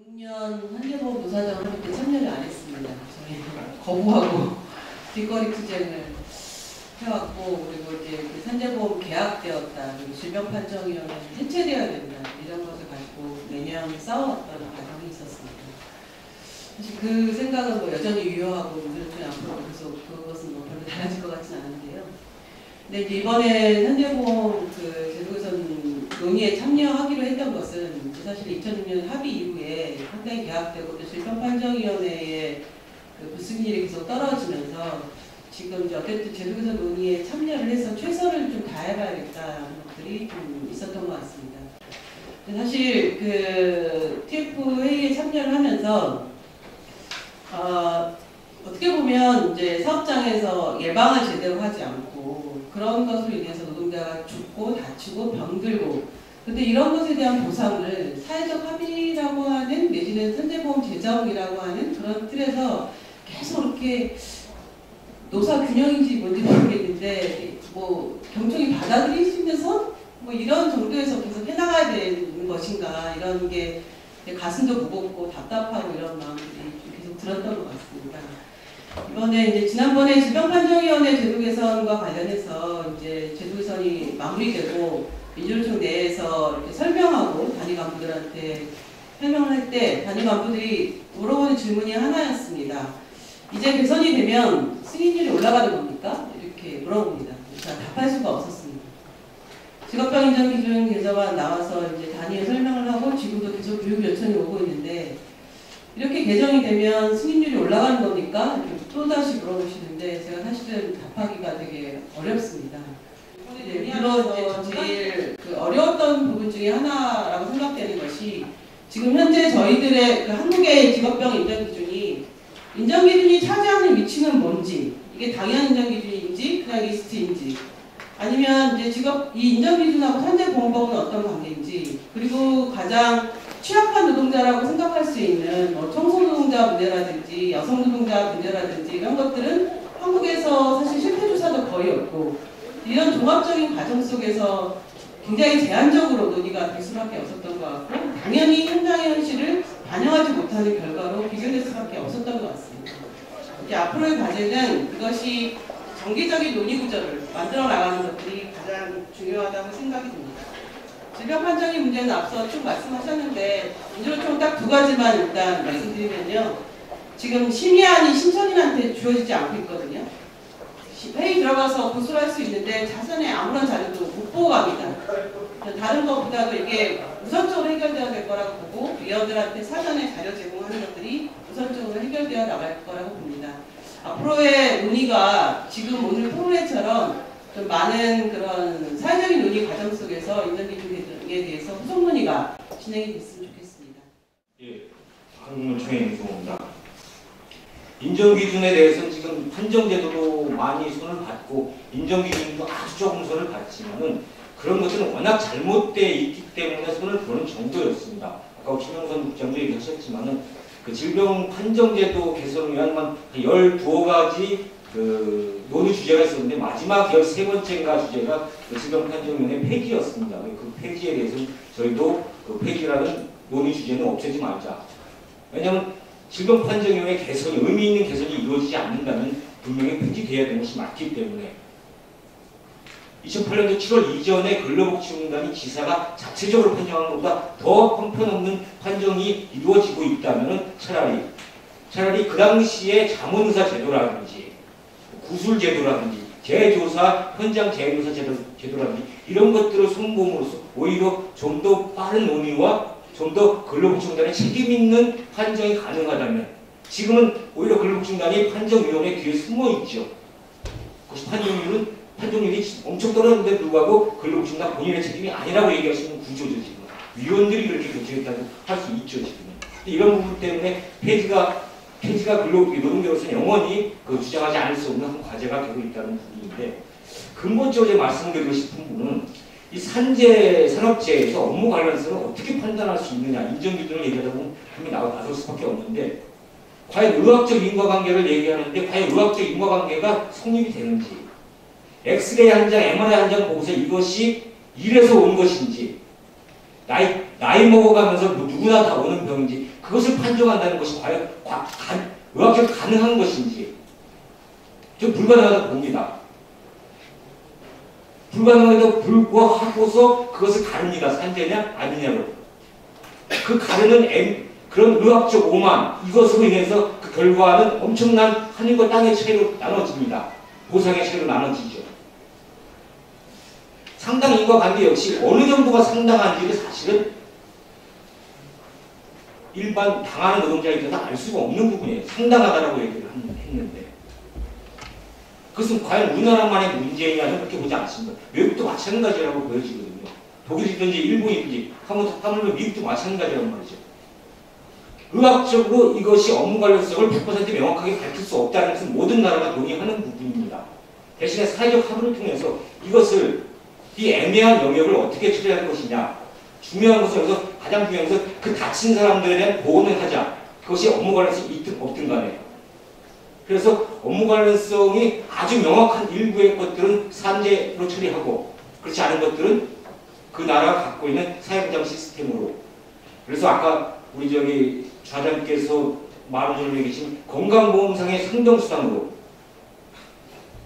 6년 현대보험 노사장을 할 때 참여를 안 했습니다. 저희 거부하고 뒷거리 투쟁을 해왔고, 그리고 이제 그 산재보험 계약되었다, 그리고 질병판정위원회 해체되어야 된다, 이런 것을 가지고 매년 싸워왔던 과정이 있었습니다. 사실 그 생각은 뭐 여전히 유효하고 문제는 앞으로 계속 그것은 뭐 별로 달라질 것 같지는 않은데요. 근데 이제 이번에 현대보험 그 제도개선 논의에 참여하기로 했던 것은 사실 2006년 합의 이후에 상당히 계약되고 또 질병판정위원회의 그 부승률이 계속 떨어지면서 지금 이제 어쨌든 제도개선 논의에 참여를 해서 최선을 좀 다해봐야겠다는 것들이 좀 있었던 것 같습니다. 사실 그 TF 회의에 참여를 하면서 어떻게 보면 이제 사업장에서 예방을 제대로 하지 않고 그런 것으로 인해서 노동자가 죽고 다치고 병들고, 근데 이런 것에 대한 보상을 사회적 합의라고 하는 내지는 산재보험 재정이라고 하는 그런 틀에서 계속 이렇게 노사 균형인지 뭔지 모르겠는데 뭐 경청이 받아들일 수 있는 선? 뭐 이런 정도에서 계속 해나가야 되는 것인가, 이런 게 가슴도 무겁고 답답하고 이런 마음들이 계속 들었던 것 같습니다. 이번에 이제 지난번에 질병판정위원회 제도개선과 관련해서 이제 제도개선이 마무리되고 민주노총 내에서 이렇게 설명하고 단위 간부들한테 설명을 할 때 단위 간부들이 물어보는 질문이 하나였습니다. 이제 개선이 되면 승인율이 올라가는 겁니까? 이렇게 물어봅니다. 자, 답할 수가 없었습니다. 직업병 인정 기준 개정안 나와서 이제 단위에 설명을 하고 지금도 계속 교육 요청이 오고 있는데, 이렇게 개정이 되면 승인율이 올라가는 겁니까? 또다시 물어보시는데 제가 사실은 답하기가 되게 어렵습니다. 물론 이제 제일 그 어려웠던 부분 중에 하나라고 생각되는 것이, 지금 현재 저희들의 그 한국의 직업병 인정 기준이 차지하는 위치는 뭔지, 이게 당연 인정 기준인지 그냥 리스트인지, 아니면 이제 이 인정 기준하고 산재보험법은 어떤 관계인지, 그리고 가장 취약한 노동자라고 생각할 수 있는 뭐 청소노동자 문제라든지 여성노동자 문제라든지 이런 것들은 한국에서 사실 실태조사도 거의 없고, 이런 종합적인 과정 속에서 굉장히 제한적으로 논의가 될 수밖에 없었던 것 같고, 당연히 현장의 현실을 반영하지 못하는 결과로 비교될 수밖에 없었던 것 같습니다. 이제 앞으로의 과제는 이것이 정기적인 논의 구조를 만들어 나가는 것들이 가장 중요하다고 생각이 듭니다. 질병판정위 문제는 앞서 쭉 말씀하셨는데, 민주노총 딱 두 가지만 일단 말씀드리면요. 지금 심의안이 신천인한테 주어지지 않고 있거든요. 회의 들어가서 고소를 할 수 있는데 자선에 아무런 자료도 못 보고 갑니다. 다른 것보다도 이게 우선적으로 해결되어야 될 거라고 보고, 위원들한테 사전에 자료 제공하는 것들이 우선적으로 해결되어 나갈 거라고 봅니다. 앞으로의 논의가 지금 오늘 토론회처럼 좀 많은 그런 사회적인 논의 과정 속에서 인정기준에 대해서 후속 논의가 진행이 됐으면 좋겠습니다. 예, 한국노총의 임성호입니다. 인정기준에 대해서는 지금 판정제도도 많이 손을 받고 인정기준도 아주 조금 손을 받지만은 그런 것들은 워낙 잘못되어 있기 때문에 손을 보는 정도였습니다. 아까 김영선 국장도 얘기하셨지만은 그 질병 판정제도 개선을 위한 12가지 그 논의 주제가 있었는데 마지막 13번째인가 주제가 그 질병판정위원회 폐지였습니다. 그 폐지에 대해서 저희도 그 폐지라는 논의 주제는 없애지 말자. 왜냐하면 질병판정위원회 개선이, 의미 있는 개선이 이루어지지 않는다면 분명히 폐지돼야 되는 것이 맞기 때문에 2008년도 7월 이전에 근로복지공단이 지사가 자체적으로 판정하는 것보다 더 형편없는 판정이 이루어지고 있다면 차라리 그 당시에 자문의사 제도라든지 구술제도라든지 재조사, 현장 재조사 제도라든지 이런 것들을 손봄으로써 오히려 좀 더 빠른 논의와 좀 더 근로복지공단의 책임 있는 판정이 가능하다면, 지금은 오히려 근로복지공단이 판정위원회 뒤에 숨어있죠. 그것이 판정률이 엄청 떨어졌는데 불구하고 근로복지공단 본인의 책임이 아니라고 얘기할 수 있는 구조죠. 지금 위원들이 그렇게 결정했다고 할 수 있죠. 지금 이런 부분 때문에 폐지가 노동계로서는 영원히 주장하지 않을 수 없는 한 과제가 되고 있다는 부분인데, 근본적으로 말씀드리고 싶은 부분은 이 산업재해에서 업무 관련성을 어떻게 판단할 수 있느냐, 인정기준을 얘기하다 보면 분명히 나설 수밖에 없는데, 과연 의학적 인과관계를 얘기하는데 과연 의학적 인과관계가 성립이 되는지, 엑스레이 한 장, MRI 한 장 보고서 이것이 이래서 온 것인지, 나이 먹어가면서 누구나 다 오는 병인지, 그것을 판정한다는 것이 과연 의학적으로 가능한 것인지 좀 불가능하다고 봅니다. 불가능하다고 불구하고서 그것을 가릅니다. 산재냐 아니냐로. 그 가르는 그런 의학적 오만, 이것으로 인해서 그 결과는 엄청난 하늘과 땅의 차이로 나눠집니다. 보상의 차이로 나눠지죠. 상당 인과관계 역시 어느 정도가 상당한지를 사실은 일반 당하는 노동자에 있어서 알 수가 없는 부분이에요. 상당하다라고 얘기를 했는데 그것은 과연 우리나라만의 문제냐는 그렇게 보지 않습니다. 외국도 마찬가지라고 보여지거든요. 독일이든지 일본이든지 하물며 미국도 마찬가지라는 말이죠. 의학적으로 이것이 업무 관련성을 100% 명확하게 밝힐 수 없다는 것은 모든 나라가 동의하는 부분입니다. 대신에 사회적 합의를 통해서 이것을 이 애매한 영역을 어떻게 처리할 것이냐. 중요한 것은 여기서 가장 중요한 것은 그 다친 사람들에 대한 보호는 하자. 그것이 업무 관련성이 있든 없든 간에. 그래서 업무 관련성이 아주 명확한 일부의 것들은 산재로 처리하고 그렇지 않은 것들은 그 나라가 갖고 있는 사회보장 시스템으로. 그래서 아까 우리 저기 좌장께서 말씀해 계신 건강보험상의 상정수단으로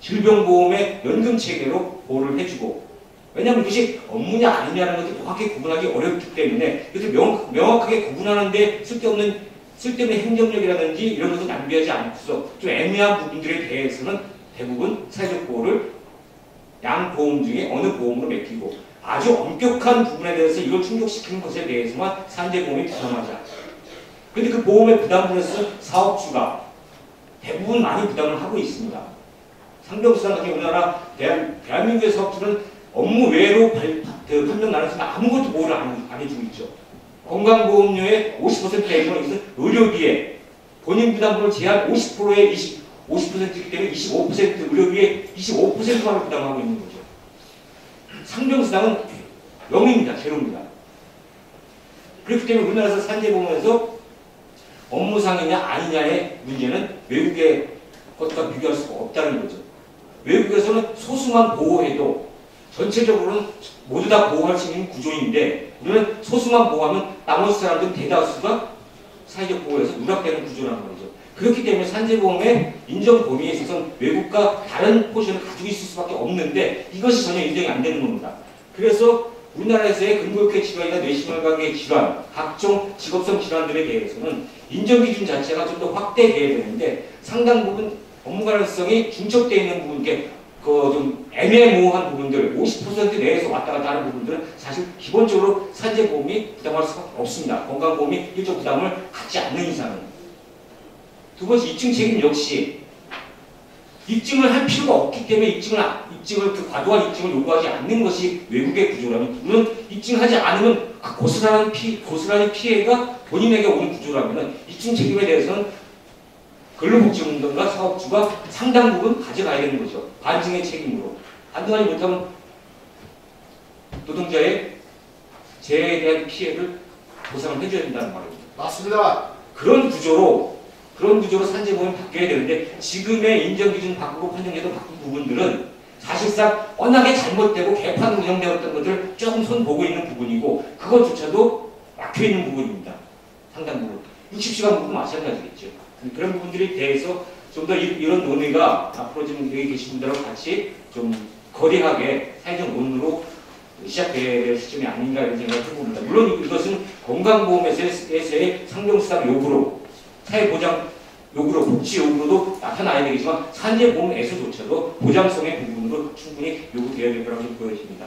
질병보험의 연금체계로 보호를 해주고 왜냐하면 이것이 업무냐 아니냐는 것을 정확히 구분하기 어렵기 때문에 그래서 명확하게 구분하는데 쓸데없는 행정력이라든지 이런 것을 낭비하지 않고서 좀 애매한 부분들에 대해서는 대부분 사회적 보호를 양 보험 중에 어느 보험으로 맡기고 아주 엄격한 부분에 대해서 이걸 충족시키는 것에 대해서만 산재보험이 부담하자. 그런데 그 보험의 부담분에서 사업주가 대부분 많이 부담을 하고 있습니다. 상병수단 같은 우리나라 대한민국의 사업주는 업무 외로 판명 나눠서 아무것도 보호를 안 해주고 있죠. 건강보험료의 50% 내지는 이것은 의료비에 본인 부담분을 제한 50%에 50%이기 때문에 25% 의료비에 25%만 부담하고 있는 거죠. 상병수당은 0입니다. 제로입니다. 그렇기 때문에 우리나라에서 산재보험에서 업무상이냐 아니냐의 문제는 외국의 것과 비교할 수가 없다는 거죠. 외국에서는 소수만 보호해도 전체적으로는 모두 다 보호할 수 있는 구조인데 우리는 소수만 보호하면 나머지 사람들은 대다수가 사회적 보호에서 누락되는 구조라는 거죠. 그렇기 때문에 산재보험의 인정 범위에 있어서는 외국과 다른 포션을 가지고 있을 수밖에 없는데 이것이 전혀 인정이 안 되는 겁니다. 그래서 우리나라에서의 근골격 질환이나 뇌심혈관계 질환, 각종 직업성 질환들에 대해서는 인정기준 자체가 좀 더 확대돼야 되는데 상당 부분 업무 관련성이 중첩되어 있는 부분, 좀 애매모호한 부분들, 50% 내에서 왔다 갔다 하는 부분들은 사실 기본적으로 산재보험이 부담할 수밖에 없습니다. 건강보험이 일정 부담을 갖지 않는 이상은. 두 번째, 입증 책임 역시 입증을 할 필요가 없기 때문에 입증을 그 과도한 입증을 요구하지 않는 것이 외국의 구조라면 물론 입증하지 않으면 그 고스란히 피해가 본인에게 오는 구조라면 입증 책임에 대해서는 근로복지공단과 사업주가 상당 부분 가져가야 되는 거죠. 반증의 책임으로. 반등하지 못하면 노동자의 재해에 대한 피해를 보상을 해줘야 된다는 말입니다. 맞습니다. 그런 구조로 산재보험이 바뀌어야 되는데 지금의 인정기준 바꾸고 판정제도 바꾼 부분들은 사실상 워낙에 잘못되고 개판으로 운영되었던 것들을 조금 손 보고 있는 부분이고 그것조차도 막혀있는 부분입니다. 상당 부분. 60시간 부분 마찬가지겠죠. 그런 부분들에 대해서 좀 더 이런 논의가 앞으로 지금 여기 계신 분들하고 같이 좀 거대하게 사회적 논의로 시작돼야 될 시점이 아닌가 이런 생각을 해봅니다. 물론 이것은 건강보험에서의 상병수당 요구로 사회보장 요구로 복지 요구로도 나타나야 되겠지만 산재보험에서조차도 보장성의 부분으로 충분히 요구되어야 될 거라고 보여집니다.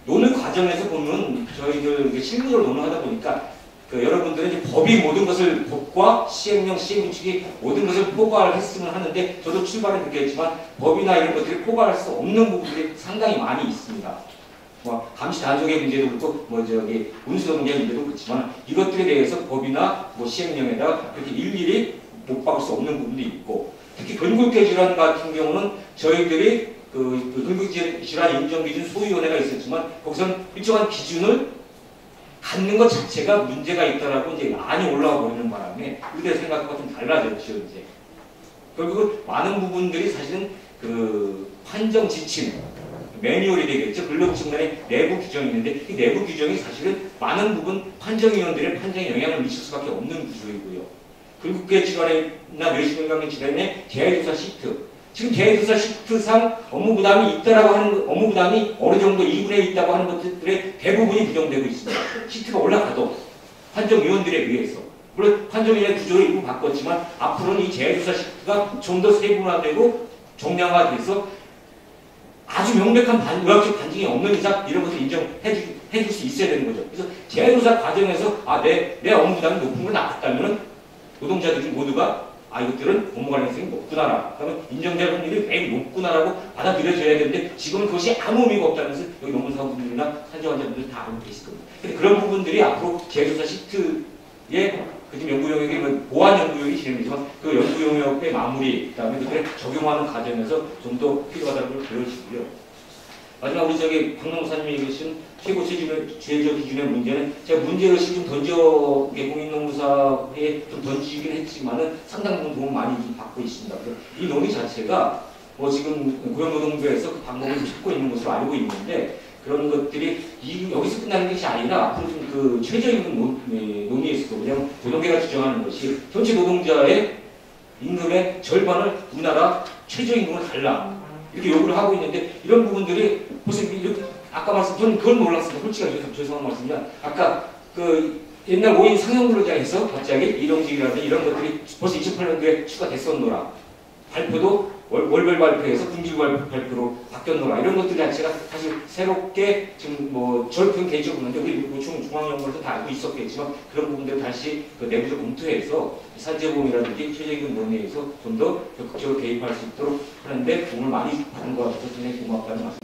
논의 과정에서 보면 저희들 실무적으로 논의하다 보니까 여러분들은 이제 법이 모든 것을 법과 시행령, 시행규칙이 모든 것을 포괄했으면 하는데 저도 출발은 그렇게 했지만 법이나 이런 것들이 포괄할 수 없는 부분들이 상당히 많이 있습니다. 감시 단속의 문제도 그렇고 운수도 문제도 그렇지만 이것들에 대해서 법이나 시행령에다가 그렇게 일일이 못 박을 수 없는 부분도 있고 특히 근골격 질환 같은 경우는 저희들이 근골격 질환 인정기준 소위원회가 있었지만 거기서는 일정한 기준을 갖는 것 자체가 문제가 있다라고 이제 많이 올라와 버리는 바람에 우리들의 생각과 좀 달라졌죠. 이제 결국은 많은 부분들이 사실은 판정 지침 매뉴얼이 되겠죠. 근로복지공단의 내부 규정이 있는데 이 내부 규정이 사실은 많은 부분 판정위원들의 판정에 영향을 미칠 수밖에 없는 구조이고요. 그리고 국회 질환이나 뇌신경관 질환의 재해조사 시트. 지금 재해조사 시트상 업무 부담이 있다라고 하는 업무 부담이 어느 정도 2분의 있다고 하는 것들의 대부분이 부정되고 있습니다. 시트가 올라가도 판정위원들에 의해서. 물론 판정위원회 구조를 일부 바꿨지만 앞으로는 이 재해조사 시트가 좀 더 세분화되고 정량화돼서 아주 명백한 의학적 반증이 없는 이상 이런 것을 인정해줄 수 있어야 되는 거죠. 그래서 재해조사 과정에서 내 업무 부담이 높은 걸 나왔다면 노동자들이 모두가 이것들은 업무 가능성이 높구나라. 그러면 인정될 확률이 매우 높구나라고 받아들여져야 되는데 지금은 그것이 아무 의미가 없다는 것을 여기 노무사분들이나 산재환자분들 다 알고 계실 겁니다. 근데 그런 부분들이 앞으로 재해조사 시트에 지금 연구 영역이 보완 연구 영역이 진행되지만 그 연구 영역의 마무리, 그다음에 그들을 적용하는 과정에서 좀 더 필요하다는 걸 보여주시고요. 마지막 우리 박노무사님이 얘기하신 최고 최저 기준의 문제는 제가 문제의식을 좀 공익노무사에 좀 던지긴 했지만은 상당 부분 도움 많이 좀 받고 있습니다. 이 논의 자체가 지금 고용노동부에서 그 방법을 찾고 있는 것으로 알고 있는데 그런 것들이 여기서 끝나는 것이 아니라 앞으로 좀 그 최저임금 논의에 있어서 그냥 노동계가 주장하는 것이 전체 노동자의 임금의 절반을 우리나라 최저임금을 달라 이렇게 요구를 하고 있는데 이런 부분들이 벌써 아까 저는 그걸 몰랐습니다. 솔직히 죄송한 말씀입니다. 아까 그 옛날 5인 상용근로자에서 갑자기 일용직이라든지 이런 것들이 벌써 2008년도에 추가됐었노라. 발표도 월별 발표에서 분기 발표로 바뀌었노라. 이런 것들 자체가 사실 새롭게 지금 저는 개인적으로 보는데 우리 중앙연구원에서 다 알고 있었겠지만 그런 부분들 다시 그 내부적 검토해서 산재보험이라든지 최저임금 논의에서 좀 더 적극적으로 개입할 수 있도록 하는데 도움을 많이 받은 것 같아서 굉장히 고맙다는 말씀.